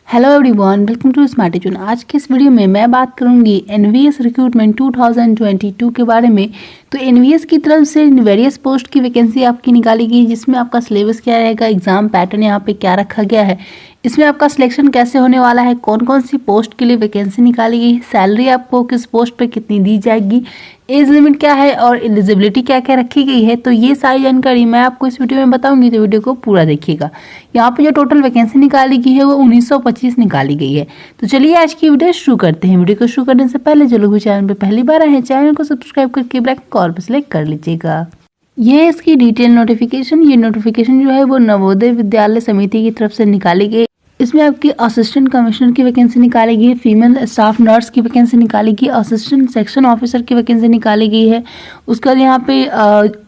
Hello everyone, welcome to smart Edun. आज के इस वीडियो में मैं बात करूंगी एनवीएस रिक्रूटमेंट 2022 के बारे में। तो एनवीएस की तरफ से वेरियस पोस्ट की वैकेंसी आपकी निकाली गई है, जिसमें आपका सिलेबस क्या रहेगा, एग्जाम पैटर्न यहाँ पे क्या रखा गया है, इसमें आपका सिलेक्शन कैसे होने वाला है, कौन कौन सी पोस्ट के लिए वैकेंसी निकाली गई है, सैलरी आपको किस पोस्ट पे कितनी दी जाएगी, एज लिमिट क्या है और एलिजिबिलिटी क्या क्या रखी गई है, तो ये सारी जानकारी मैं आपको इस वीडियो में बताऊंगी। तो वीडियो को पूरा देखिएगा। यहाँ पे जो टोटल वैकेंसी निकाली गई है वो 1925 निकाली गई है। तो चलिए आज की वीडियो शुरू करते हैं। वीडियो को शुरू करने से पहले जो लोग भी चैनल पे पहली बार आए हैं, चैनल को सब्सक्राइब करके बेल आइकन पर सेलेक्ट कर लीजिएगा। ये है इसकी डिटेल नोटिफिकेशन। ये नोटिफिकेशन जो है वो नवोदय विद्यालय समिति की तरफ से निकाली गई। इसमें आपकी असिस्टेंट कमिश्नर की वैकेंसी निकाली गई है, फीमेल स्टाफ नर्स की वैकेंसी निकाली गई, असिस्टेंट सेक्शन ऑफिसर की वैकेंसी निकाली गई है। उसके बाद यहाँ पे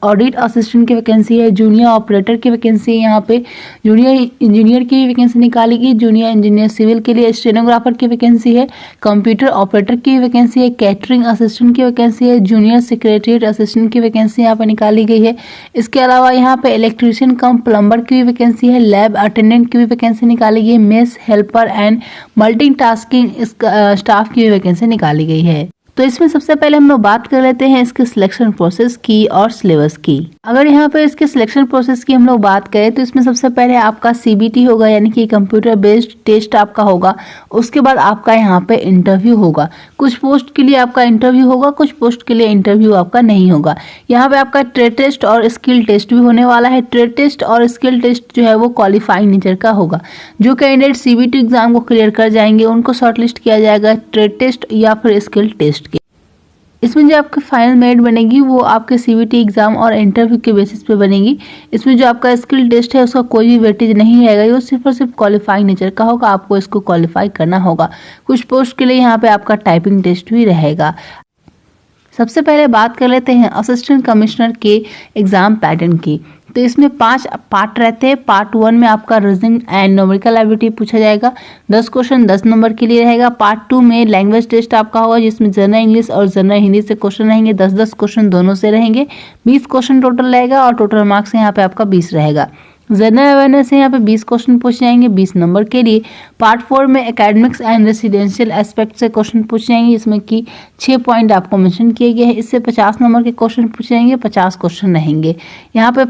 ऑडिट असिस्टेंट की वैकेंसी है, जूनियर ऑपरेटर की वैकेंसी है, यहाँ पे जूनियर इंजीनियर की वैकेंसी निकाली गई, जूनियर इंजीनियर सिविल के लिए स्टेनोग्राफर की वैकेंसी है, कंप्यूटर ऑपरेटर की वैकेंसी है, कैटरिंग असिस्टेंट की वैकेंसी है, जूनियर सेक्रेटरीट असिस्टेंट की वैकेंसी यहाँ पे निकाली गई है। इसके अलावा यहाँ पे इलेक्ट्रीशियन कम प्लम्बर की भी वैकेंसी है, लैब अटेंडेंट की भी वैकेंसी निकाली गई है, mess helper and multitasking staff की वैकेंसी निकाली गई है। तो इसमें सबसे पहले हम लोग बात कर लेते हैं इसके सिलेक्शन प्रोसेस की और सिलेबस की। अगर यहाँ पे इसके सिलेक्शन प्रोसेस की हम लोग बात करें तो इसमें सबसे पहले आपका सीबीटी होगा, यानी कि कंप्यूटर बेस्ड टेस्ट आपका होगा। उसके बाद आपका यहाँ पे इंटरव्यू होगा। कुछ पोस्ट के लिए आपका इंटरव्यू होगा, कुछ पोस्ट के लिए इंटरव्यू आपका नहीं होगा। यहाँ पे आपका ट्रेड टेस्ट और स्किल टेस्ट भी होने वाला है। ट्रेड टेस्ट और स्किल टेस्ट जो है वो क्वालिफाइंग नेचर का होगा। जो कैंडिडेट सीबीटी एग्जाम को क्लियर कर जाएंगे उनको शॉर्टलिस्ट किया जाएगा ट्रेड टेस्ट या फिर स्किल टेस्ट के। इसमें जो आपकी फाइनल मेरिट बनेगी वो आपके सीबीटी एग्जाम और इंटरव्यू के बेसिस पे बनेगी। इसमें जो आपका स्किल टेस्ट है उसका कोई भी वेटेज नहीं रहेगा, ये सिर्फ और सिर्फ क्वालिफाइंग नेचर का होगा। आपको इसको क्वालिफाई करना होगा। कुछ पोस्ट के लिए यहाँ पे आपका टाइपिंग टेस्ट भी रहेगा। सबसे पहले बात कर लेते हैं असिस्टेंट कमिश्नर के एग्जाम पैटर्न की। तो इसमें 5 पार्ट रहते हैं। पार्ट 1 में आपका रीजनिंग एंड न्यूमेरिकल एबिलिटी पूछा जाएगा। 10 क्वेश्चन 10 नंबर के लिए रहेगा। पार्ट 2 में लैंग्वेज टेस्ट आपका होगा, जिसमें जनरल इंग्लिश और जनरल हिंदी से क्वेश्चन रहेंगे। 10-10 क्वेश्चन दोनों से रहेंगे। 20 क्वेश्चन टोटल रहेगा और टोटल मार्क्स यहाँ पे आपका 20 रहेगा। जनरल अवेयरनेस से यहाँ पे 20 क्वेश्चन पूछ जाएंगे 20 नंबर के लिए। पार्ट 4 में एकेडमिक्स एंड रेसिडेंशियल एस्पेक्ट से क्वेश्चन पूछ जाएंगे, जिसमें कि 6 पॉइंट आपको मेंशन किए गए हैं। इससे 50 नंबर के क्वेश्चन पूछ जाएंगे, 50 क्वेश्चन रहेंगे। यहाँ पे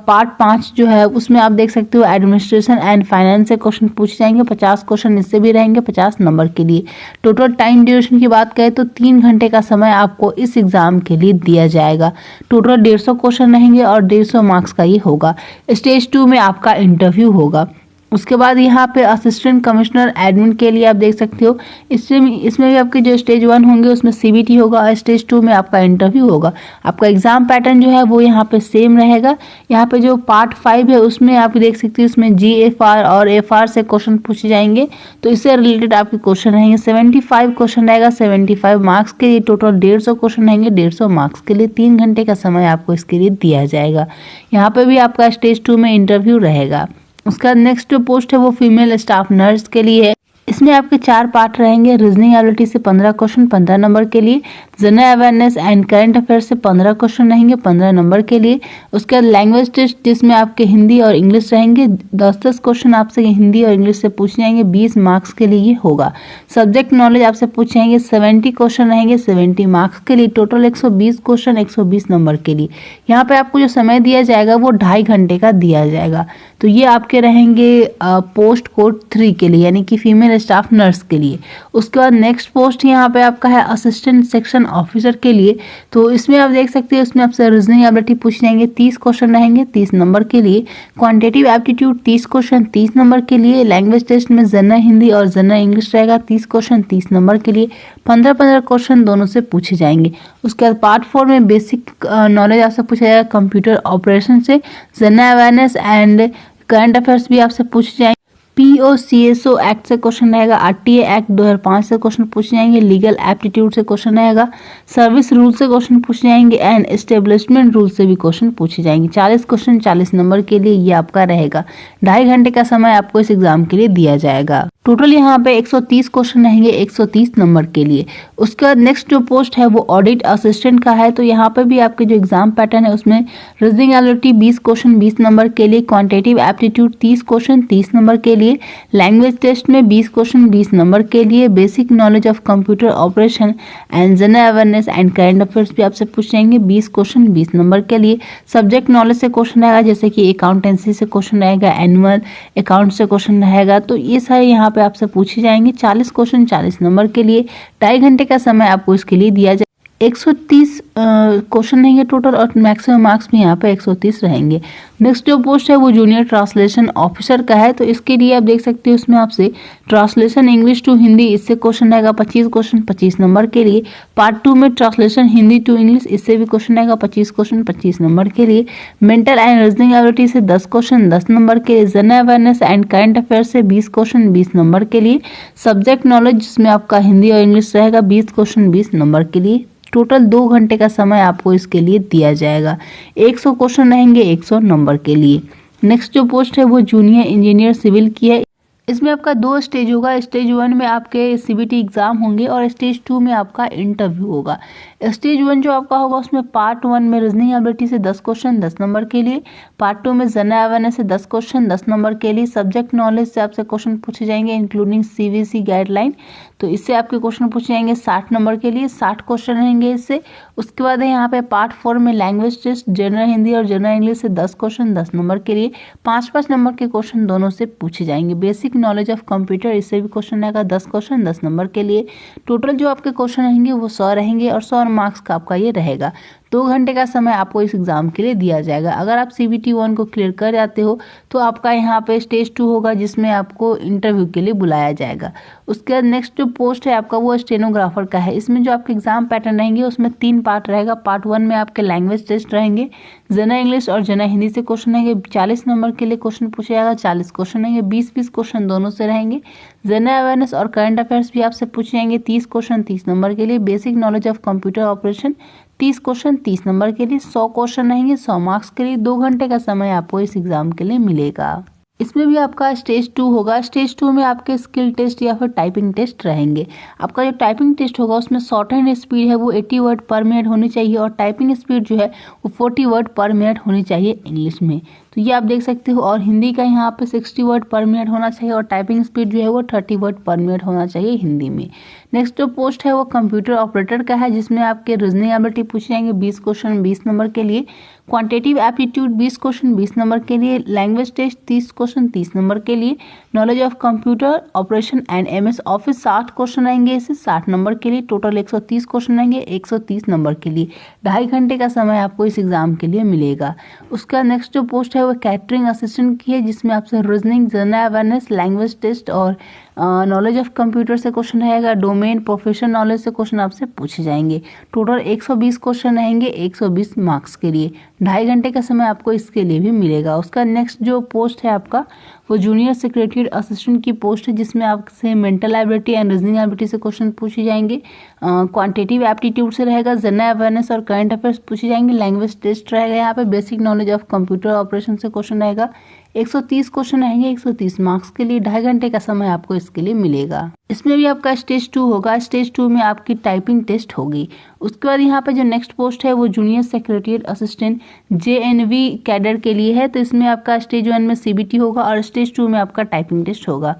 पार्ट 5 जो है उसमें आप देख सकते हो एडमिनिस्ट्रेशन एंड फाइनेंस से क्वेश्चन पूछ जाएंगे। 50 क्वेश्चन इससे भी रहेंगे 50 नंबर के लिए। टोटल टाइम ड्यूरेशन की बात करें तो 3 घंटे का समय आपको इस एग्जाम के लिए दिया जाएगा। टोटल 150 क्वेश्चन रहेंगे और 150 मार्क्स का ये होगा। स्टेज 2 में आपका इंटरव्यू होगा। उसके बाद यहाँ पे असिस्टेंट कमिश्नर एडमिन के लिए आप देख सकते हो, इसमें भी आपके जो स्टेज 1 होंगे उसमें सीबीटी होगा और स्टेज 2 में आपका इंटरव्यू होगा। आपका एग्जाम पैटर्न जो है वो यहाँ पे सेम रहेगा। यहाँ पे जो पार्ट 5 है उसमें आप देख सकते हो, उसमें जीएफआर और एफआर से क्वेश्चन पूछे जाएंगे। तो इससे रिलेटेड आपके क्वेश्चन रहेंगे। 75 क्वेश्चन रहेगा 75 मार्क्स के लिए। टोटल 150 क्वेश्चन रहेंगे 150 मार्क्स के लिए। 3 घंटे का समय आपको इसके लिए दिया जाएगा। यहाँ पे भी आपका स्टेज 2 में इंटरव्यू रहेगा। उसका नेक्स्ट जो पोस्ट है वो फीमेल स्टाफ नर्स के लिए है। इसमें आपके 4 पार्ट रहेंगे। रीजनिंग एबिलिटी से 15 क्वेश्चन 15 नंबर के लिए। General awareness and current affair से 15 क्वेश्चन रहेंगे 15 नंबर के लिए। उसके बाद लैंग्वेज टेस्ट, जिसमें आपके हिंदी और इंग्लिश रहेंगे। 10-10 क्वेश्चन आपसे हिंदी और इंग्लिश से पूछ जाएंगे, 20 मार्क्स के लिए ये होगा। सब्जेक्ट नॉलेज आपसे पूछ जाएंगे, 70 क्वेश्चन रहेंगे 70 मार्क्स के लिए। टोटल 120 क्वेश्चन 120 नंबर के लिए। यहाँ पे आपको जो समय दिया जाएगा वो 2.5 घंटे का दिया जाएगा। तो ये आपके रहेंगे पोस्ट कोड 3 के लिए, यानी कि फीमेल स्टाफ नर्स के लिए। उसके बाद नेक्स्ट पोस्ट यहाँ पे आपका है असिस्टेंट सेक्शन ऑफिसर के लिए। तो इसमें आप देख सकते हैं, इसमें आपसे रीजनिंग एबिलिटी पूछ जाएंगे, 30 क्वेश्चन रहेंगे 30 नंबर के लिए। क्वांटिटेटिव एप्टीट्यूड 30 क्वेश्चन 30 नंबर के लिए। लैंग्वेज टेस्ट में जनरल हिंदी और जनरल इंग्लिश रहेगा, 30 क्वेश्चन 30 नंबर के लिए। 15-15 क्वेश्चन दोनों से पूछे जाएंगे। उसके बाद पार्ट 4 में बेसिक नॉलेज आपसे पूछा जाएगा कंप्यूटर ऑपरेशन से। General awareness and current affairs भी आपसे पूछे जाएंगे। पीओसीएसओ एक्ट से क्वेश्चन रहेगा। आरटीए एक्ट 2005 से क्वेश्चन पूछे जाएंगे। लीगल एप्टीट्यूड से क्वेश्चन रहेगा। सर्विस रूल से क्वेश्चन पूछे जाएंगे एंड एस्टेब्लिशमेंट रूल से भी क्वेश्चन पूछे जाएंगे। 40 क्वेश्चन 40 नंबर के लिए ये आपका रहेगा। 2.5 घंटे का समय आपको इस एग्जाम के लिए दिया जाएगा। टोटल यहाँ पे 130 क्वेश्चन रहेंगे 130 नंबर के लिए। उसके बाद नेक्स्ट जो पोस्ट है वो ऑडिट असिस्टेंट का है। तो यहाँ पे भी आपके जो एग्जाम पैटर्न है उसमें रीजनिंग एबिलिटी 20 क्वेश्चन 20 नंबर के लिए, क्वांटिटेटिव एप्टीट्यूड 30 क्वेश्चन 30 नंबर के लिए, लैंग्वेज टेस्ट में 20 क्वेश्चन 20 नंबर के लिए, basic knowledge of computer operation and general awareness and current affairs भी आपसे पूछ जाएंगे 20 क्वेश्चन 20 नंबर के लिए। सब्जेक्ट नॉलेज से क्वेश्चन रहेगा, जैसे कि अकाउंटेंसी से क्वेश्चन रहेगा, एनुअल अकाउंट से क्वेश्चन रहेगा। तो ये सारे यहाँ पे आपसे पूछे जाएंगे 40 क्वेश्चन 40 नंबर के लिए। 2.5 घंटे का समय आपको इसके लिए दिया जाए। 130 क्वेश्चन रहेंगे टोटल और मैक्सिमम मार्क्स भी यहाँ पे 130 रहेंगे। नेक्स्ट जो पोस्ट है वो जूनियर ट्रांसलेशन ऑफिसर का है। तो इसके लिए आप देख सकते हो उसमें आपसे ट्रांसलेशन इंग्लिश टू हिंदी, इससे क्वेश्चन रहेगा 25 क्वेश्चन 25 नंबर के लिए। पार्ट 2 में ट्रांसलेशन हिंदी टू इंग्लिश, इससे भी क्वेश्चन रहेगा 25 क्वेश्चन 25 नंबर के लिए। मेंटल एंड रीजनिंग एबिलिटी से 10 क्वेश्चन 10 नंबर के लिए। General awareness and current affair से 20 क्वेश्चन 20 नंबर के लिए। सब्जेक्ट नॉलेज जिसमें आपका हिंदी और इंग्लिश रहेगा 20 क्वेश्चन 20 नंबर के लिए। टोटल 2 घंटे का समय आपको इसके लिए दिया जाएगा। 100 क्वेश्चन रहेंगे 100 नंबर के लिए। नेक्स्ट जो पोस्ट है वो जूनियर इंजीनियर सिविल की है। इसमें आपका 2 स्टेज होगा। स्टेज 1 में आपके सीबीटी एग्जाम होंगे और स्टेज 2 में आपका इंटरव्यू होगा। स्टेज 1 जो आपका होगा उसमें पार्ट 1 में रीजनिंग एबिलिटी से 10 क्वेश्चन 10 नंबर के लिए, पार्ट 2 में जनरल अवेयरनेस से 10 क्वेश्चन 10 नंबर के लिए। सब्जेक्ट नॉलेज से आपसे क्वेश्चन पूछे जाएंगे इंक्लूडिंग सीबीएसई गाइडलाइन, तो इससे आपके क्वेश्चन पूछे जाएंगे 60 नंबर के लिए, 60 क्वेश्चन रहेंगे इससे। उसके बाद है यहाँ पे पार्ट 4 में लैंग्वेज टेस्ट जनरल हिंदी और जनरल इंग्लिश से 10 क्वेश्चन 10 नंबर के लिए। 5-5 नंबर के क्वेश्चन दोनों से पूछे जाएंगे। बेसिक नॉलेज ऑफ कंप्यूटर, इससे भी क्वेश्चन रहेगा 10 क्वेश्चन 10 नंबर के लिए। टोटल जो आपके क्वेश्चन रहेंगे वो 100 रहेंगे और 100 मार्क्स का आपका ये रहेगा। 2 घंटे का समय आपको इस एग्जाम के लिए दिया जाएगा। अगर आप सीबीटी 1 को क्लियर कर जाते हो तो आपका यहाँ पे स्टेज 2 होगा जिसमें आपको इंटरव्यू के लिए बुलाया जाएगा। उसके बाद नेक्स्ट जो पोस्ट है आपका वो स्टेनोग्राफर का है। इसमें जो आपके एग्जाम पैटर्न रहेंगे उसमें 3 पार्ट रहेगा। पार्ट 1 में आपके लैंग्वेज टेस्ट रहेंगे, जनरल इंग्लिश और जनरल हिंदी से क्वेश्चन रहेंगे। 40 नंबर के लिए क्वेश्चन पूछा जाएगा, 40 क्वेश्चन रहेंगे, 20-20 क्वेश्चन दोनों से रहेंगे। जनरल अवेयरनेस और करंट अफेयर्स भी आपसे पूछे जाएंगे 30 क्वेश्चन 30 नंबर के लिए। Basic knowledge of computer operation 30 question 30 number के लिए। 100 क्वेश्चन रहेंगे 100 मार्क्स के लिए। 2 घंटे का समय आपको इस एग्जाम के लिए मिलेगा। इसमें भी आपका स्टेज 2 होगा। स्टेज 2 में आपके स्किल टेस्ट या फिर टाइपिंग टेस्ट रहेंगे। आपका जो टाइपिंग टेस्ट होगा उसमें शॉर्ट हैंड स्पीड है वो 80 वर्ड पर मिनट होनी चाहिए और टाइपिंग स्पीड जो है वो 40 वर्ड पर मिनट होनी चाहिए इंग्लिश में। तो ये आप देख सकते हो। और हिंदी का यहाँ पे 60 वर्ड पर मिनट होना चाहिए और टाइपिंग स्पीड जो है वो 30 वर्ड पर मिनट होना चाहिए हिंदी में। नेक्स्ट जो पोस्ट है वो कंप्यूटर ऑपरेटर का है, जिसमें आपके रीजनिंग एबिलिटी पूछे जाएंगे 20 क्वेश्चन 20 नंबर के लिए, क्वांटिटेटिव एप्टीट्यूड 20 क्वेश्चन 20 नंबर के लिए, लैंग्वेज टेस्ट 30 क्वेश्चन 30 नंबर के लिए, knowledge of computer operation and MS office 60 question रहेंगे इससे 60 नंबर के लिए। टोटल 130 क्वेश्चन रहेंगे 130 नंबर के लिए। 2.5 घंटे का समय आपको इस एग्जाम के लिए मिलेगा। उसका नेक्स्ट जो पोस्ट है वो कैटरिंग असिस्टेंट की है, जिसमें आपसे reasoning, general awareness, language test और नॉलेज ऑफ कंप्यूटर से क्वेश्चन रहेगा। डोमेन प्रोफेशनल नॉलेज से क्वेश्चन आपसे पूछे जाएंगे। टोटल 120 क्वेश्चन रहेंगे 120 मार्क्स के लिए। 2.5 घंटे का समय आपको इसके लिए भी मिलेगा। उसका नेक्स्ट जो पोस्ट है आपका वो जूनियर सेक्रेटरी असिस्टेंट की पोस्ट है, जिसमें आपसे mental ability and reasoning ability से क्वेश्चन पूछे जाएंगे। क्वांटिटेटिव एप्टीट्यूड से रहेगा, जनरल अवेयरनेस और करंट अफेयर्स पूछे जाएंगे। लैंग्वेज टेस्ट रहेगा, यहाँ पे basic knowledge of computer operation से क्वेश्चन रहेगा। 130 क्वेश्चन रहेंगे 130 मार्क्स के लिए। 2.5 घंटे का समय आपको इसके लिए मिलेगा। इसमें भी आपका स्टेज 2 होगा। स्टेज 2 में आपकी टाइपिंग टेस्ट होगी। उसके बाद यहाँ पे जो नेक्स्ट पोस्ट है वो junior secretary assistant JNV cadre के लिए है। तो इसमें आपका स्टेज 1 में सीबीटी होगा और स्टेज 2 में आपका टाइपिंग टेस्ट होगा।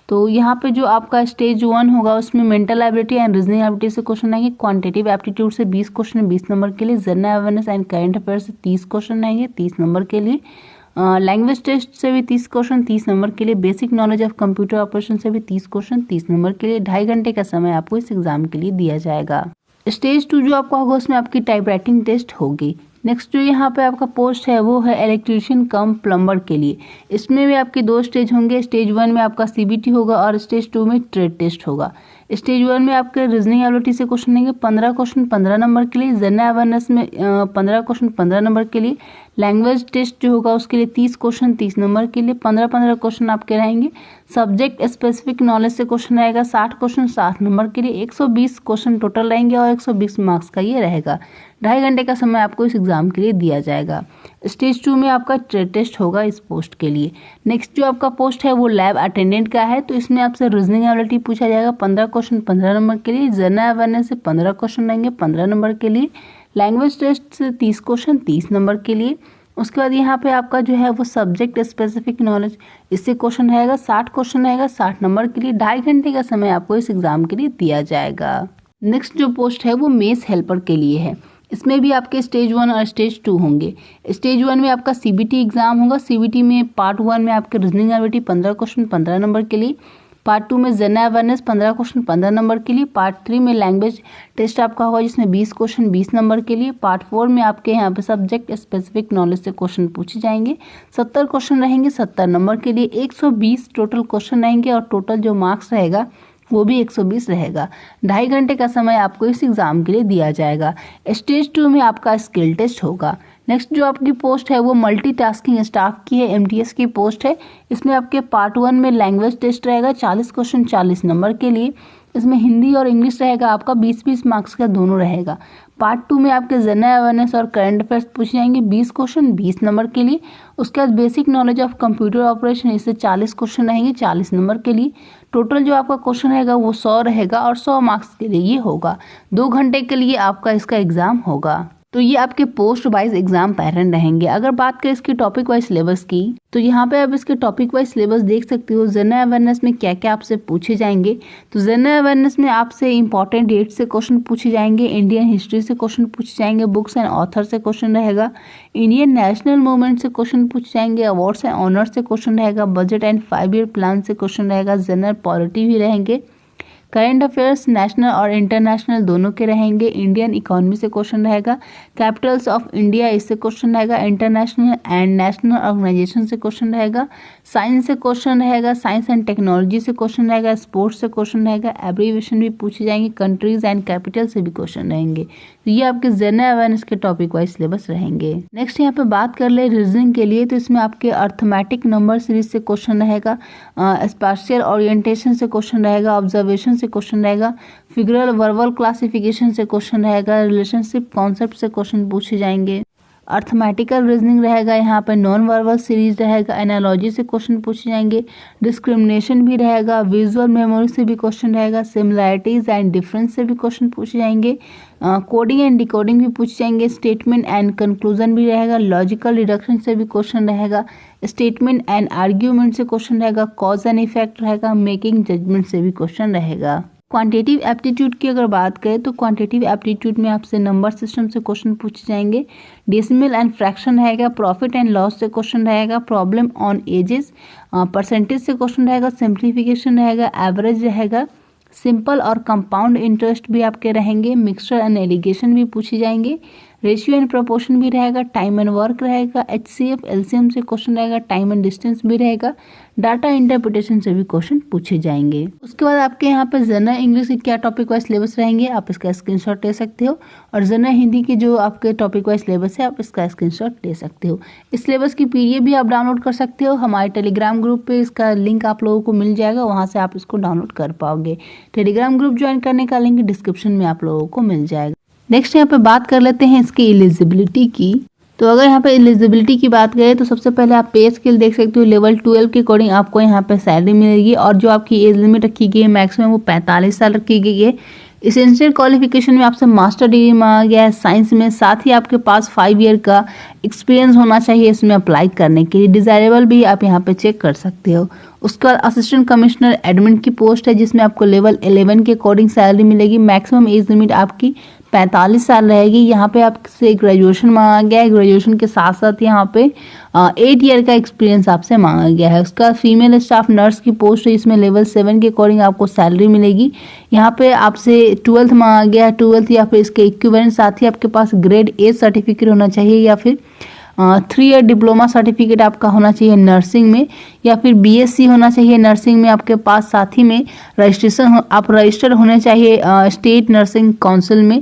तो यहाँ पे जो आपका स्टेज 1 होगा उसमें mental ability and reasoning ability से क्वेश्चन आएंगे। क्वांटिटेटिव एप्टीट्यूड से 20 क्वेश्चन 20 नंबर के लिए। General awareness and current affair से 30 क्वेश्चन आएंगे 30 नंबर के लिए। लैंग्वेज टेस्ट से भी 30 क्वेश्चन 30 नंबर के लिए। Basic knowledge of computer operation से भी 30 क्वेश्चन 30 नंबर के लिए। 2.5 घंटे का समय आपको इस एग्जाम के लिए दिया जाएगा। स्टेज 2 जो आपका होगा उसमें आपकी टाइप राइटिंग टेस्ट होगी। नेक्स्ट जो यहाँ पे आपका पोस्ट है वो है इलेक्ट्रीशियन कम प्लम्बर के लिए। इसमें भी आपके 2 स्टेज होंगे। स्टेज 1 में आपका सीबीटी होगा और स्टेज 2 में ट्रेड टेस्ट होगा। स्टेज 1 में आपके रीजनिंग एबिलिटी से क्वेश्चन लेंगे 15 क्वेश्चन 15 नंबर के लिए। जनरल अवेयरनेस में 15 क्वेश्चन 15 नंबर के लिए। लैंग्वेज टेस्ट जो होगा उसके लिए 30 क्वेश्चन 30 नंबर के लिए। 15-15 क्वेश्चन आपके रहेंगे। सब्जेक्ट स्पेसिफिक नॉलेज से क्वेश्चन रहेगा 60 क्वेश्चन 60 नंबर के लिए। 120 क्वेश्चन टोटल रहेंगे और 120 मार्क्स का ये रहेगा। 2.5 घंटे का समय आपको इस एग्जाम के लिए दिया जाएगा। स्टेज 2 में आपका टेस्ट होगा इस पोस्ट के लिए। नेक्स्ट जो आपका पोस्ट है वो लैब अटेंडेंट का है, तो इसमें आपसे रीजनिंग एबिलिटी पूछा जाएगा 15 क्वेश्चन 15 नंबर के लिए, जनरल अवेयरनेस से 15 क्वेश्चन रहेंगे 15 नंबर के लिए, लैंग्वेज टेस्ट से 30 क्वेश्चन 30 नंबर के लिए। उसके बाद यहाँ पे आपका जो है वो सब्जेक्ट स्पेसिफिक नॉलेज, इससे क्वेश्चन रहेगा 60 क्वेश्चन रहेगा 60 नंबर के लिए। 2.5 घंटे का समय आपको इस एग्जाम के लिए दिया जाएगा। नेक्स्ट जो पोस्ट है वो मेस हेल्पर के लिए है। इसमें भी आपके स्टेज 1 और स्टेज 2 होंगे। स्टेज 1 में आपका सीबीटी एग्जाम होगा। सीबीटी में पार्ट 1 में आपके रीजनिंग एबिलिटी 15 क्वेश्चन 15 नंबर के लिए, पार्ट 2 में जनरल अवेयरनेस 15 क्वेश्चन 15 नंबर के लिए, पार्ट 3 में लैंग्वेज टेस्ट आपका होगा जिसमें 20 क्वेश्चन 20 नंबर के लिए, पार्ट 4 में आपके यहाँ पे सब्जेक्ट स्पेसिफिक नॉलेज से क्वेश्चन पूछे जाएंगे। 70 क्वेश्चन रहेंगे 70 नंबर के लिए, 120 टोटल क्वेश्चन रहेंगे और टोटल जो मार्क्स रहेगा वो भी 120 रहेगा। 2.5 घंटे का समय आपको इस एग्ज़ाम के लिए दिया जाएगा। स्टेज 2 में आपका स्किल टेस्ट होगा। नेक्स्ट जो आपकी पोस्ट है वो मल्टीटास्किंग स्टाफ की है, एमटीएस की पोस्ट है। इसमें आपके पार्ट 1 में लैंग्वेज टेस्ट रहेगा 40 क्वेश्चन 40 नंबर के लिए। इसमें हिंदी और इंग्लिश रहेगा आपका 20-20 मार्क्स का दोनों रहेगा। पार्ट 2 में आपके जनरल अवेयरनेस और करंट अफेयर्स पूछे जाएंगे 20 क्वेश्चन 20 नंबर के लिए। उसके बाद basic knowledge of computer operation, इससे 40 क्वेश्चन रहेंगे 40 नंबर के लिए। टोटल जो आपका क्वेश्चन रहेगा वो 100 रहेगा और 100 मार्क्स के लिए ये होगा। 2 घंटे के लिए आपका इसका एग्जाम होगा। तो ये आपके पोस्ट वाइज एग्जाम पैटर्न रहेंगे। अगर बात करें इसके टॉपिक वाइज सिलेबस की, तो यहाँ पे आप इसके टॉपिक वाइज सिलेबस देख सकते हो। जनरल अवेयरनेस में क्या क्या आपसे पूछे जाएंगे, तो जनरल अवेयरनेस में आपसे इंपॉर्टेंट डेट से क्वेश्चन पूछे जाएंगे, इंडियन हिस्ट्री से क्वेश्चन पूछे जाएंगे, बुक्स एंड ऑथर से क्वेश्चन रहेगा, इंडियन नेशनल मूवमेंट से क्वेश्चन पूछे जाएंगे, अवार्ड्स एंड ऑनर्स से क्वेश्चन रहेगा, बजट एंड 5 ईयर प्लान से क्वेश्चन रहेगा, जनरल पॉलिटी भी रहेंगे, करंट अफेयर्स नेशनल और इंटरनेशनल दोनों के रहेंगे, इंडियन इकोनॉमी से क्वेश्चन रहेगा, कैपिटल्स ऑफ इंडिया इससे क्वेश्चन रहेगा, इंटरनेशनल एंड नेशनल ऑर्गेनाइजेशन से क्वेश्चन रहेगा, साइंस से क्वेश्चन रहेगा, साइंस एंड टेक्नोलॉजी से क्वेश्चन रहेगा, स्पोर्ट्स से क्वेश्चन रहेगा, एब्रीविएशन भी पूछे जाएंगे, कंट्रीज एंड कैपिटल से भी क्वेश्चन रहेंगे। तो ये आपके जनरल अवेयरनेस के टॉपिक वाइज सिलेबस रहेंगे। नेक्स्ट यहाँ पे बात कर ले रीजनिंग के लिए, तो इसमें आपके अर्थमेटिक नंबर सीरीज से क्वेश्चन रहेगा, स्पेशियल ओरिएंटेशन से क्वेश्चन रहेगा, ऑब्जर्वेशन से क्वेश्चन रहेगा, फिगरल वर्बल क्लासिफिकेशन से क्वेश्चन रहेगा, रिलेशनशिप कॉन्सेप्ट से क्वेश्चन पूछे जाएंगे, अर्थमेटिकल रीजनिंग रहेगा, यहाँ पर नॉन वर्बल सीरीज रहेगा, एनालॉजी से क्वेश्चन पूछे जाएंगे, डिस्क्रिमिनेशन भी रहेगा, विजुअल मेमोरी से भी क्वेश्चन रहेगा, सिमिलैरिटीज एंड डिफरेंस से भी क्वेश्चन पूछे जाएंगे, कोडिंग एंड डिकोडिंग भी पूछे जाएंगे, स्टेटमेंट एंड कंक्लूजन भी रहेगा, लॉजिकल डिडक्शन से भी क्वेश्चन रहेगा, स्टेटमेंट एंड आर्ग्यूमेंट से क्वेश्चन रहेगा, कॉज एंड इफेक्ट रहेगा, मेकिंग जजमेंट से भी क्वेश्चन रहेगा। क्वांटिटिव एप्टीट्यूड की अगर बात करें तो क्वांटिटिव एप्टीट्यूड में आपसे नंबर सिस्टम से क्वेश्चन पूछे जाएंगे, डेसिमल एंड फ्रैक्शन रहेगा, प्रॉफिट एंड लॉस से क्वेश्चन रहेगा, प्रॉब्लम ऑन एजेस, परसेंटेज से क्वेश्चन रहेगा, सिंप्लीफिकेशन रहेगा, एवरेज रहेगा, सिंपल और कंपाउंड इंटरेस्ट भी आपके रहेंगे, मिक्सचर एंड एलिगेशन भी पूछे जाएंगे, रेशियो एंड प्रोपोर्शन भी रहेगा, टाइम एंड वर्क रहेगा, HCF LCM से क्वेश्चन रहेगा, टाइम एंड डिस्टेंस भी रहेगा, डाटा इंटरप्रिटेशन से भी क्वेश्चन पूछे जाएंगे। उसके बाद आपके यहाँ पे जनरल इंग्लिश के क्या टॉपिक वाइज सिलेबस रहेंगे, आप इसका स्क्रीनशॉट ले सकते हो, और जनरल हिंदी के जो आपके टॉपिक वाइज सिलेबस है आप इसका स्क्रीनशॉट ले सकते हो। इस सिलेबस की PDF भी आप डाउनलोड कर सकते हो। हमारे टेलीग्राम ग्रुप पे इसका लिंक आप लोगों को मिल जाएगा, वहाँ से आप इसको डाउनलोड कर पाओगे। टेलीग्राम ग्रुप ज्वाइन करने का लिंक डिस्क्रिप्शन में आप लोगों को मिल जाएगा। नेक्स्ट यहाँ पे बात कर लेते हैं इसकी एलिजिबिलिटी की। तो अगर यहाँ पे एलिजिबिलिटी की बात करें तो सबसे पहले आप पे स्केल देख सकते हो, लेवल 12 के अकॉर्डिंग आपको यहाँ पे सैलरी मिलेगी, और जो आपकी एज लिमिट रखी गई है मैक्सिमम वो 45 साल रखी गई है। एसेंशियल क्वालिफिकेशन में आपसे मास्टर डिग्री मांगा गया है साइंस में, साथ ही आपके पास 5 ईयर का एक्सपीरियंस होना चाहिए इसमें अप्लाई करने के लिए। डिजायरेबल भी आप यहाँ पे चेक कर सकते हो। उसके बाद असिस्टेंट कमिश्नर एडमिन की पोस्ट है जिसमें आपको लेवल 11 के अकॉर्डिंग सैलरी मिलेगी। मैक्सिमम एज लिमिट आपकी 45 साल रहेगी। यहाँ पे आपसे ग्रेजुएशन मांगा गया है, ग्रेजुएशन के साथ साथ यहाँ पे 8 ईयर का एक्सपीरियंस आपसे मांगा गया है। उसका फीमेल स्टाफ नर्स की पोस्ट है, इसमें लेवल 7 के अकॉर्डिंग आपको सैलरी मिलेगी। यहाँ पे आपसे 12th मांगा गया है, 12th या फिर इसके इक्विवेलेंट, साथ ही आपके पास ग्रेड A सर्टिफिकेट होना चाहिए, या फिर 3 ईयर डिप्लोमा सर्टिफिकेट आपका होना चाहिए नर्सिंग में, या फिर BSc होना चाहिए नर्सिंग में आपके पास। साथ ही में रजिस्ट्रेशन आप रजिस्टर्ड होने चाहिए स्टेट नर्सिंग काउंसिल में,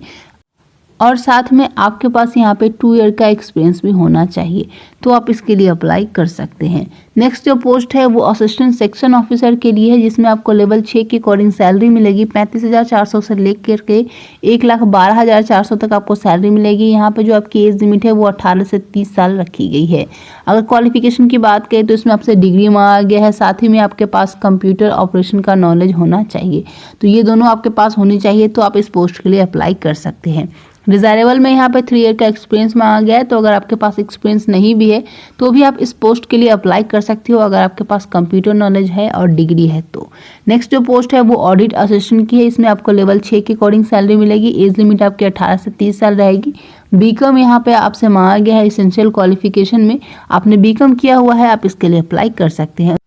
और साथ में आपके पास यहाँ पे 2 ईयर का एक्सपीरियंस भी होना चाहिए, तो आप इसके लिए अप्लाई कर सकते हैं। नेक्स्ट जो पोस्ट है वो असिस्टेंट सेक्शन ऑफिसर के लिए है, जिसमें आपको लेवल 6 के अकॉर्डिंग सैलरी मिलेगी 35,400 से लेकर के 1,12,400 तक आपको सैलरी मिलेगी। यहाँ पे जो आपकी एज लिमिट है वो 18 से 30 साल रखी गई है। अगर क्वालिफिकेशन की बात करें तो इसमें आपसे डिग्री मांगा गया है, साथ ही में आपके पास कंप्यूटर ऑपरेशन का नॉलेज होना चाहिए, तो ये दोनों आपके पास होनी चाहिए, तो आप इस पोस्ट के लिए अप्लाई कर सकते हैं। डिजायरेबल में यहाँ पे 3 ईयर का एक्सपीरियंस मांगा गया है, तो अगर आपके पास एक्सपीरियंस नहीं भी है तो भी आप इस पोस्ट के लिए अप्लाई कर सकते हो अगर आपके पास कंप्यूटर नॉलेज है और डिग्री है तो। नेक्स्ट जो पोस्ट है वो ऑडिट असिस्टेंट की है, इसमें आपको लेवल 6 के अकॉर्डिंग सैलरी मिलेगी। एज लिमिट आपकी 18 से 30 साल रहेगी। बीकॉम यहाँ पे आपसे मांगा गया है, इसेंशियल क्वालिफिकेशन में आपने बीकॉम किया हुआ है, आप इसके लिए अप्लाई कर सकते हैं।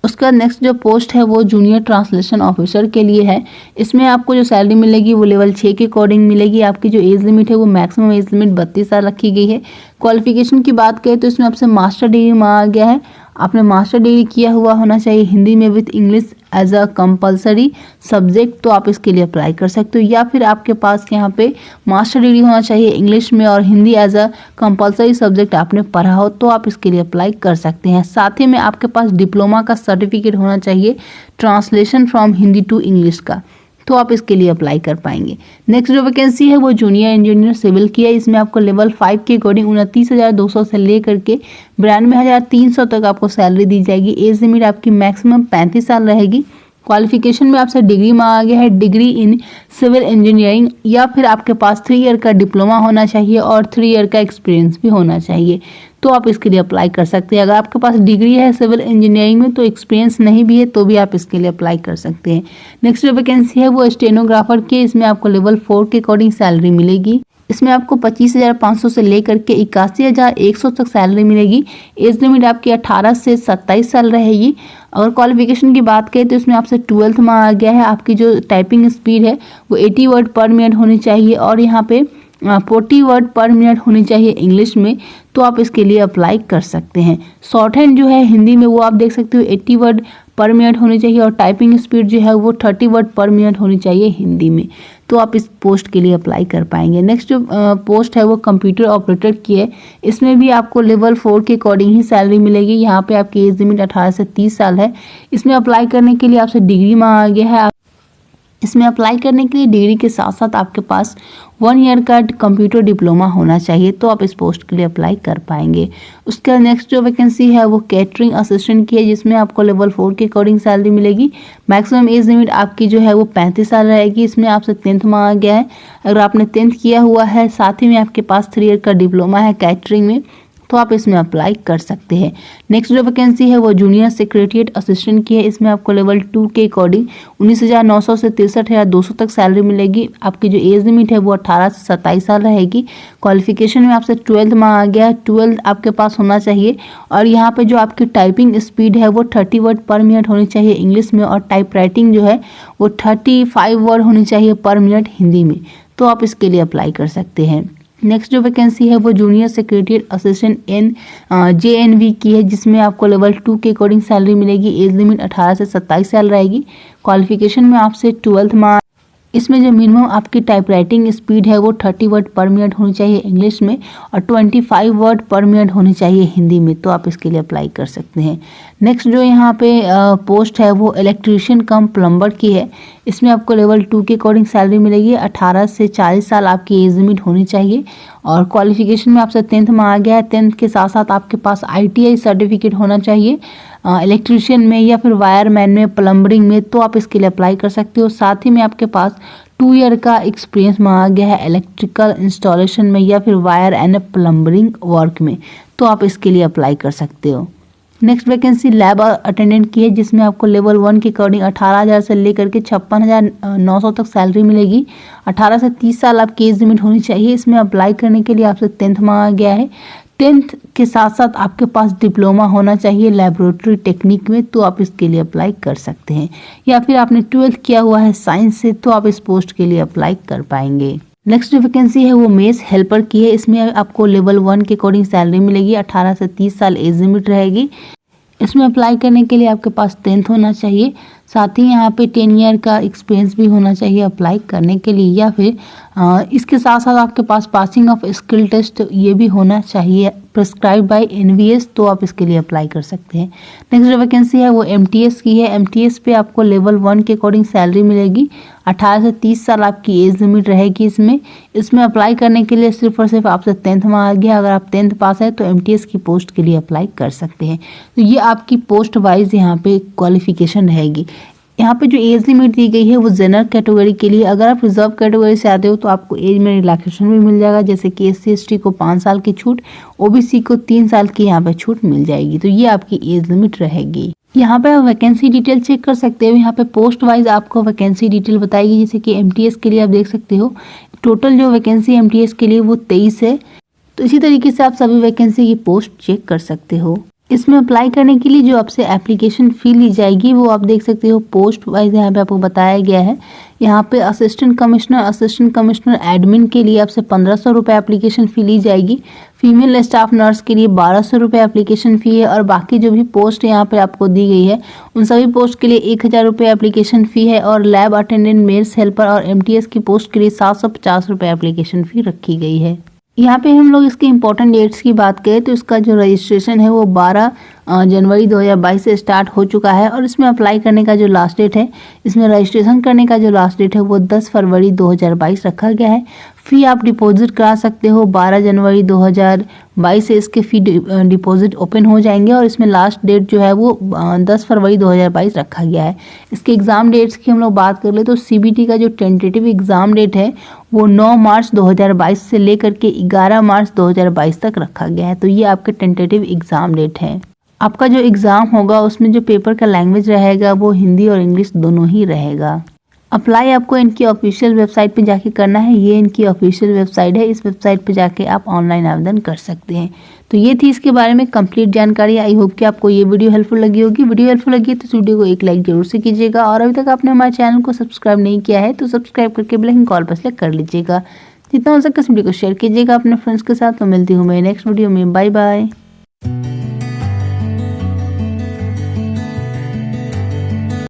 उसका नेक्स्ट जो पोस्ट है वो जूनियर ट्रांसलेशन ऑफिसर के लिए है। इसमें आपको जो सैलरी मिलेगी वो लेवल 6 के अकॉर्डिंग मिलेगी। आपकी जो एज लिमिट है वो मैक्सिमम एज लिमिट 32 साल रखी गई है। क्वालिफिकेशन की बात करें तो इसमें आपसे मास्टर डिग्री मांगा गया है, आपने मास्टर डिग्री किया हुआ होना चाहिए हिंदी में with English as a compulsory subject, तो आप इसके लिए अप्लाई कर सकते हो। या फिर आपके पास यहाँ पे मास्टर डिग्री होना चाहिए इंग्लिश में और Hindi as a compulsory subject आपने पढ़ा हो, तो आप इसके लिए अप्लाई कर सकते हैं। साथ ही में आपके पास डिप्लोमा का सर्टिफिकेट होना चाहिए translation from Hindi to English का, तो आप इसके लिए अप्लाई कर पाएंगे। नेक्स्ट जो वैकेंसी है वो जूनियर इंजीनियर सिविल की है। इसमें आपको लेवल 5 के अकॉर्डिंग 29,200 से लेकर के 92,300 तक आपको सैलरी दी जाएगी। एज लिमिट आपकी मैक्सिमम 35 साल रहेगी। क्वालिफिकेशन में आपसे डिग्री मांगा गया है, डिग्री इन सिविल इंजीनियरिंग, या फिर आपके पास 3 ईयर का डिप्लोमा होना चाहिए और 3 ईयर का एक्सपीरियंस भी होना चाहिए, तो आप इसके लिए अप्लाई कर सकते हैं। अगर आपके पास डिग्री है सिविल इंजीनियरिंग में तो एक्सपीरियंस नहीं भी है तो भी आप इसके लिए अप्लाई कर सकते हैं। नेक्स्ट जो वैकेंसी है वो स्टेनोग्राफर की, इसमें आपको लेवल 4 के अकॉर्डिंग सैलरी मिलेगी। इसमें आपको 25,500 से लेकर के 81,100 तक सैलरी मिलेगी। एज लिमिट आपकी 18 से 27 साल रहेगी। अगर क्वालिफिकेशन की बात करें तो इसमें आपसे 12th मांगा गया है। आपकी जो टाइपिंग स्पीड है वो 80 वर्ड पर मिनट होनी चाहिए और यहाँ पे 40 वर्ड पर मिनट होनी चाहिए इंग्लिश में, तो आप इसके लिए अप्लाई कर सकते हैं। शॉर्ट हैंड जो है हिंदी में वो आप देख सकते हो 80 वर्ड पर मिनट होनी चाहिए और टाइपिंग स्पीड जो है वो 30 वर्ड पर मिनट होनी चाहिए हिंदी में, तो आप इस पोस्ट के लिए अप्लाई कर पाएंगे। नेक्स्ट जो पोस्ट है वो कंप्यूटर ऑपरेटर की है। इसमें भी आपको लेवल 4 के अकॉर्डिंग ही सैलरी मिलेगी। यहाँ पे आपकी एज लिमिट 18 से 30 साल है। इसमें अप्लाई करने के लिए आपसे डिग्री मांगा गया है। इसमें अप्लाई करने के लिए डिग्री के साथ साथ आपके पास 1 ईयर का कंप्यूटर डिप्लोमा होना चाहिए, तो आप इस पोस्ट के लिए अप्लाई कर पाएंगे। उसका नेक्स्ट जो वैकेंसी है वो कैटरिंग असिस्टेंट की है, जिसमें आपको लेवल 4 के अकॉर्डिंग सैलरी मिलेगी। मैक्सिमम एज लिमिट आपकी जो है वो 35 साल रहेगी। इसमें आपसे 10th मांगा गया है। अगर आपने 10th किया हुआ है, साथ ही में आपके पास 3 ईयर का डिप्लोमा है कैटरिंग में, तो आप इसमें अप्लाई कर सकते हैं। नेक्स्ट जो वैकेंसी है वो जूनियर सेक्रेटरीट असिस्टेंट की है। इसमें आपको लेवल 2 के अकॉर्डिंग 19,900 से 63,200 तक सैलरी मिलेगी। आपकी जो एज लिमिट है वो 18 से 27 साल रहेगी। क्वालिफिकेशन में आपसे 12th मांगा गया है, 12th आपके पास होना चाहिए और यहाँ पे जो आपकी टाइपिंग स्पीड है वो 30 वर्ड पर मिनट होनी चाहिए इंग्लिश में और टाइप राइटिंग जो है वो 35 वर्ड होनी चाहिए पर मिनट हिंदी में, तो आप इसके लिए अप्लाई कर सकते हैं। नेक्स्ट जो वैकेंसी है वो जूनियर सेक्रेटरीट असिस्टेंट JNV की है, जिसमें आपको लेवल 2 के अकॉर्डिंग सैलरी मिलेगी। एज लिमिट 18 से 27 साल रहेगी। क्वालिफिकेशन में आपसे 12th मार्क्स, इसमें जो मिनिमम आपकी टाइपराइटिंग स्पीड है वो 30 वर्ड पर मिनट होनी चाहिए इंग्लिश में और 25 वर्ड पर मिनट होनी चाहिए हिंदी में, तो आप इसके लिए अप्लाई कर सकते हैं। नेक्स्ट जो यहाँ पे पोस्ट है वो इलेक्ट्रीशियन कम प्लम्बर की है। इसमें आपको लेवल 2 के अकॉर्डिंग सैलरी मिलेगी। 18 से 40 साल आपकी एज लिमिट होनी चाहिए और क्वालिफिकेशन में आपसे 10th मांगा गया है। 10th के साथ साथ आपके पास ITI सर्टिफिकेट होना चाहिए इलेक्ट्रीशियन में या फिर वायरमैन में, प्लम्बरिंग में, तो आप इसके लिए अप्लाई कर सकते हो। साथ ही में आपके पास 2 ईयर का एक्सपीरियंस मांगा गया है इलेक्ट्रिकल इंस्टॉलेशन में या फिर वायर एंड प्लम्बरिंग वर्क में, तो आप इसके लिए अप्लाई कर सकते हो। नेक्स्ट वैकेंसी लैब अटेंडेंट की है, जिसमें आपको लेवल 1 के अकॉर्डिंग 18,000 से लेकर के 56,900 तक सैलरी मिलेगी। 18 से 30 साल आपकी एज लिमिट होनी चाहिए। इसमें अप्लाई करने के लिए आपसे 10th मांगा गया है। 10th के साथ साथ आपके पास डिप्लोमा होना चाहिए लैबोरेटरी टेक्निक में, तो आप इसके लिए अप्लाई कर सकते हैं। या फिर आपने 12th किया हुआ है साइंस से, तो आप इस पोस्ट के लिए अप्लाई कर पाएंगे। नेक्स्ट जो वैकेंसी है वो मेस हेल्पर की है। इसमें आपको लेवल 1 के अकॉर्डिंग सैलरी मिलेगी। 18 से 30 साल एज लिमिट रहेगी। इसमें अप्लाई करने के लिए आपके पास 10th होना चाहिए। साथ ही यहाँ पे 10 ईयर का एक्सपीरियंस भी होना चाहिए अप्लाई करने के लिए, या फिर इसके साथ साथ आपके पास पासिंग ऑफ स्किल टेस्ट ये भी होना चाहिए प्रिस्क्राइब बाय एनवीएस, तो आप इसके लिए अप्लाई कर सकते हैं। नेक्स्ट जो वैकेंसी है वो एमटीएस की है। एमटीएस पे आपको लेवल 1 के अकॉर्डिंग सैलरी मिलेगी। 18 से 30 साल आपकी एज लिमिट रहेगी। इसमें अप्लाई करने के लिए सिर्फ और सिर्फ आपसे 10th में आ गया, अगर आप 10th पास है तो एमटीएस की पोस्ट के लिए अप्लाई कर सकते हैं। तो ये आपकी पोस्ट वाइज यहाँ पे क्वालिफिकेशन रहेगी। यहाँ पे जो एज लिमिट दी गई है वो जनरल कैटेगरी के लिए, अगर आप रिजर्व कैटेगरी से आते हो तो आपको एज में रिलैक्सेशन भी मिल जाएगा, जैसे कि SC/ST को 5 साल की छूट, OBC को 3 साल की यहाँ पे छूट मिल जाएगी। तो ये आपकी एज लिमिट रहेगी। यहाँ पे आप वैकेंसी डिटेल चेक कर सकते हो। यहाँ पे पोस्ट वाइज आपको वैकेंसी डिटेल बताएगी, जैसे कि एमटीएस के लिए आप देख सकते हो टोटल जो वैकेंसी एमटीएस के लिए वो 23 है। तो इसी तरीके से आप सभी वैकेंसी की पोस्ट चेक कर सकते हो। इसमें अप्लाई करने के लिए जो आपसे एप्लीकेशन फ़ी ली जाएगी वो आप देख सकते हो पोस्ट वाइज यहाँ पे आपको बताया गया है। यहाँ पे असिस्टेंट कमिश्नर एडमिन के लिए आपसे 1500 रुपये एप्लीकेशन फ़ी ली जाएगी। फीमेल स्टाफ नर्स के लिए 1200 रुपये एप्लीकेशन फ़ी है, और बाकी जो भी पोस्ट यहाँ पे आपको दी गई है उन सभी पोस्ट के लिए 1000 रुपये एप्लीकेशन फ़ी है, और लैब अटेंडेंट, मेल्स हेल्पर और एमटीएस की पोस्ट के लिए 750 रुपये एप्लीकेशन फ़ी रखी गई है। यहाँ पे हम लोग इसके इम्पोर्टेंट डेट्स की बात करें तो इसका जो रजिस्ट्रेशन है वो 12 जनवरी 2022 से स्टार्ट हो चुका है, और इसमें अप्लाई करने का जो लास्ट डेट है, इसमें रजिस्ट्रेशन करने का जो लास्ट डेट है वो 10 फरवरी 2022 रखा गया है। फ़ी आप डिपॉजिट करा सकते हो 12 जनवरी 2022 से इसके फ़ी डिपॉजिट ओपन हो जाएंगे, और इसमें लास्ट डेट जो है वो 10 फरवरी 2022 रखा गया है। इसके एग्ज़ाम डेट्स की हम लोग बात कर ले तो CBT का जो टेंटेटिव एग्ज़ाम डेट है वो 9 मार्च 2022 से लेकर के 11 मार्च 2022 तक रखा गया है। तो ये आपके टेंटेटिव एग्ज़ाम डेट है। आपका जो एग्ज़ाम होगा उसमें जो पेपर का लैंग्वेज रहेगा वो हिंदी और इंग्लिश दोनों ही रहेगा। अप्लाई आपको इनकी ऑफिशियल वेबसाइट पे जाके करना है। ये इनकी ऑफिशियल वेबसाइट है, इस वेबसाइट पे जाके आप ऑनलाइन आवेदन कर सकते हैं। तो ये थी इसके बारे में कंप्लीट जानकारी। आई होप कि आपको ये वीडियो हेल्पफुल लगी होगी। वीडियो हेल्पफुल लगी तो इस वीडियो को एक लाइक जरूर से कीजिएगा, और अभी तक आपने हमारे चैनल को सब्सक्राइब नहीं किया है तो सब्सक्राइब करके बेल आइकन कॉल पर सेलेक्ट कर लीजिएगा। जितना हो सके इस वीडियो को शेयर कीजिएगा अपने फ्रेंड्स के साथ। तो मिलती हूँ मैं नेक्स्ट वीडियो में। Bye bye.